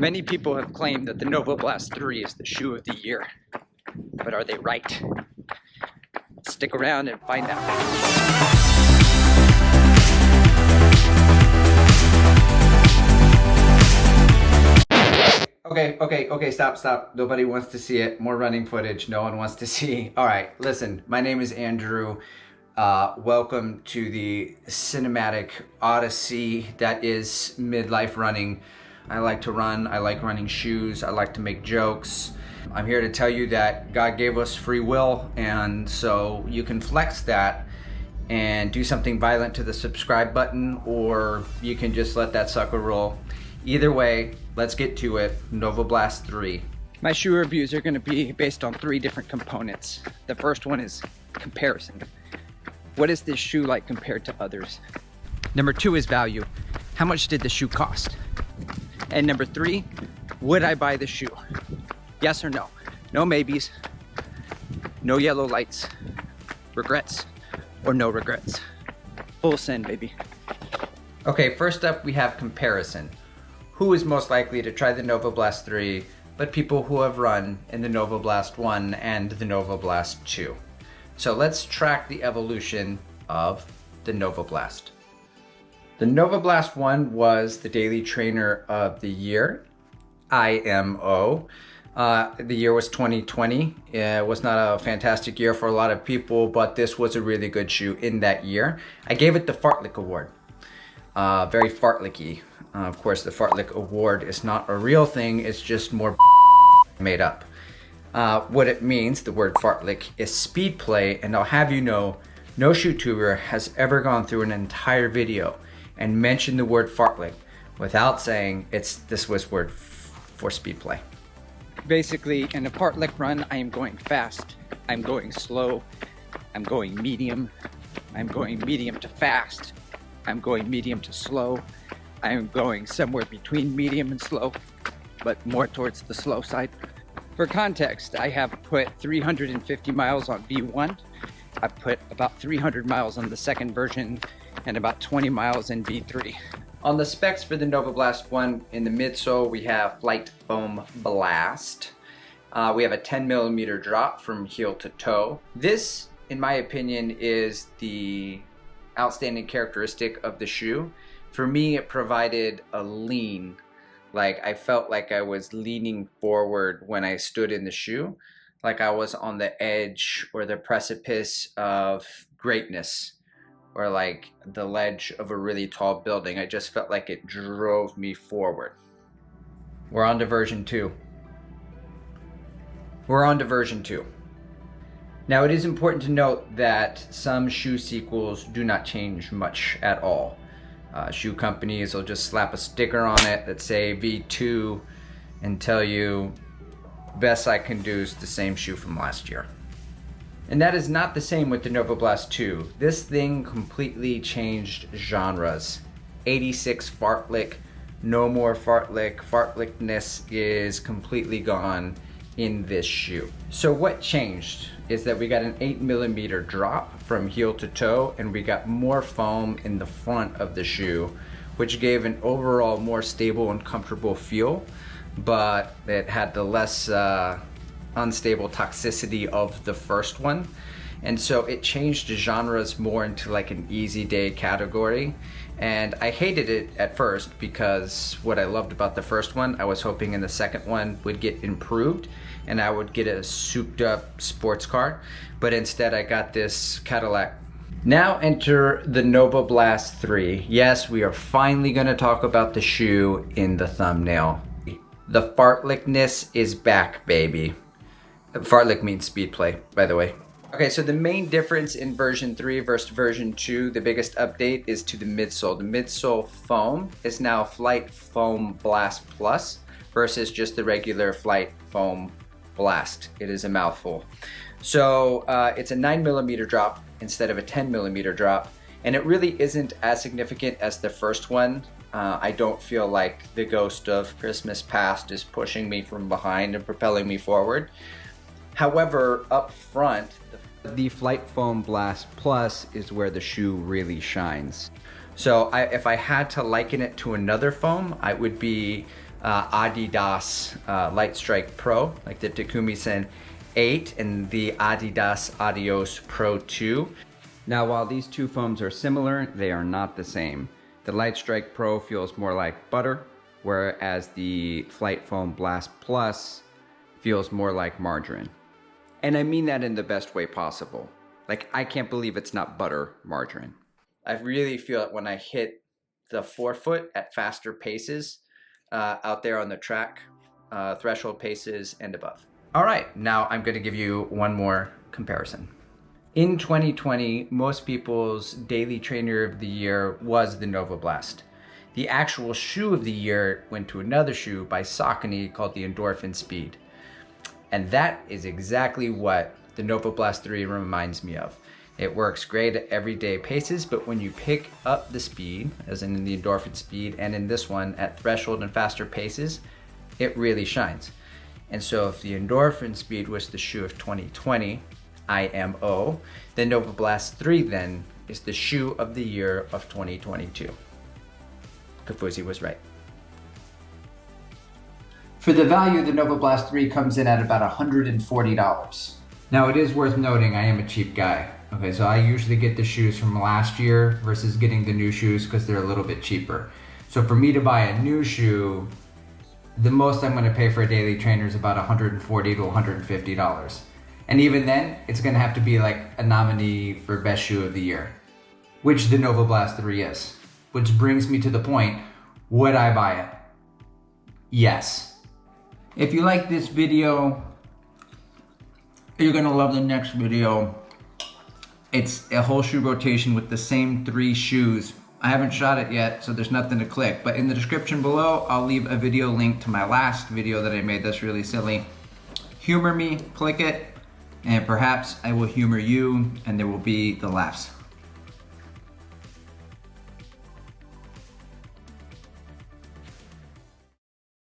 Many people have claimed that the Novablast 3 is the shoe of the year, but are they right? Stick around and find out. Okay, stop. Nobody wants to see it. More running footage. No one wants to see. All right, listen, my name is Andrew. Welcome to the cinematic odyssey that is midlife running. I like to run. I like running shoes. I like to make jokes. I'm here to tell you that God gave us free will, and so you can flex that and do something violent to the subscribe button, or you can just let that sucker roll. Either way, let's get to it. Novablast 3. My shoe reviews are going to be based on 3 different components. The first one is comparison. What is this shoe like compared to others? Number 2 is value. How much did the shoe cost? And number 3, would I buy the shoe? Yes or no? No maybes, no yellow lights, regrets, or no regrets. Full send, baby. Okay, first up we have comparison. Who is most likely to try the Novablast 3, but people who have run in the Novablast 1 and the Novablast 2. So let's track the evolution of the Novablast. The Novablast 1 was the Daily Trainer of the Year, IMO. The year was 2020. It was not a fantastic year for a lot of people, but this was a really good shoe in that year. I gave it the Fartlek Award. Very fartlicky. Of course, the Fartlek Award is not a real thing, it's just more made up. What it means, the word fartlek, is speed play, and I'll have you know, no shoetuber has ever gone through an entire video and mentioned the word fartlek without saying it's the Swiss word for speed play. Basically, in a fartlek run, I am going fast, I'm going slow, I'm going medium to fast, I'm going medium to slow, I'm going somewhere between medium and slow, but more towards the slow side. For context, I have put 350 miles on V1, I've put about 300 miles on the second version, and about 20 miles in V3. On the specs for the Novablast 1, in the midsole we have Flight Foam Blast. We have a 10mm drop from heel to toe. This, in my opinion, is the outstanding characteristic of the shoe. For me, it provided a lean. Like, I felt like I was leaning forward when I stood in the shoe, like I was on the edge or the precipice of greatness, or like the ledge of a really tall building. I just felt like it drove me forward. We're on to version 2. Now, it is important to note that some shoe sequels do not change much at all. Shoe companies will just slap a sticker on it that say V2 and tell you, best I can do is the same shoe from last year. And that is not the same with the Novablast 2. This thing completely changed genres. 86 fartlek, no more fartlek. Fartlekness is completely gone in this shoe. So what changed is that we got an 8mm drop from heel to toe, and we got more foam in the front of the shoe, which gave an overall more stable and comfortable feel, but it had the less unstable toxicity of the first one. And so it changed the genres more into like an easy day category. And I hated it at first because what I loved about the first one, I was hoping in the second one would get improved and I would get a souped up sports car, but instead I got this Cadillac. Now enter the Novablast 3. Yes, we are finally gonna talk about the shoe in the thumbnail. The fartlekness is back, baby. Fartlek means speed play, by the way. Okay, so the main difference in version 3 versus version 2, the biggest update is to the midsole. The midsole foam is now Flight Foam Blast Plus versus just the regular Flight Foam Blast. It is a mouthful. So it's a 9mm drop instead of a 10mm drop, and it really isn't as significant as the first one. I don't feel like the ghost of Christmas past is pushing me from behind and propelling me forward. However, up front, the Flight Foam Blast Plus is where the shoe really shines. So if I had to liken it to another foam, it would be Adidas Light Strike Pro, like the Takumi Sen 8 and the Adidas Adios Pro 2. Now, while these two foams are similar, they are not the same. The Light Strike Pro feels more like butter, whereas the Flight Foam Blast Plus feels more like margarine. And I mean that in the best way possible. Like, I can't believe it's not butter margarine. I really feel it when I hit the forefoot at faster paces out there on the track, threshold paces and above. All right, now I'm gonna give you one more comparison. In 2020, most people's daily trainer of the year was the Novablast. The actual shoe of the year went to another shoe by Saucony called the Endorphin Speed. And that is exactly what the Novablast 3 reminds me of. It works great at everyday paces, but when you pick up the speed, as in the Endorphin Speed, and in this one at threshold and faster paces, it really shines. And so if the Endorphin Speed was the shoe of 2020, IMO, the Novablast 3 then is the shoe of the year of 2022. Kofuzi was right. For the value, the Novablast 3 comes in at about $140. Now it is worth noting I am a cheap guy. Okay, so I usually get the shoes from last year versus getting the new shoes because they're a little bit cheaper. So for me to buy a new shoe, the most I'm gonna pay for a daily trainer is about $140 to $150. And even then, it's gonna have to be like a nominee for best shoe of the year, which the Novablast 3 is. Which brings me to the point, would I buy it? Yes. If you like this video, you're gonna love the next video. It's a whole shoe rotation with the same 3 shoes. I haven't shot it yet, so there's nothing to click, but in the description below, I'll leave a video link to my last video that I made that's really silly. Humor me, click it, and perhaps I will humor you, and there will be the laughs.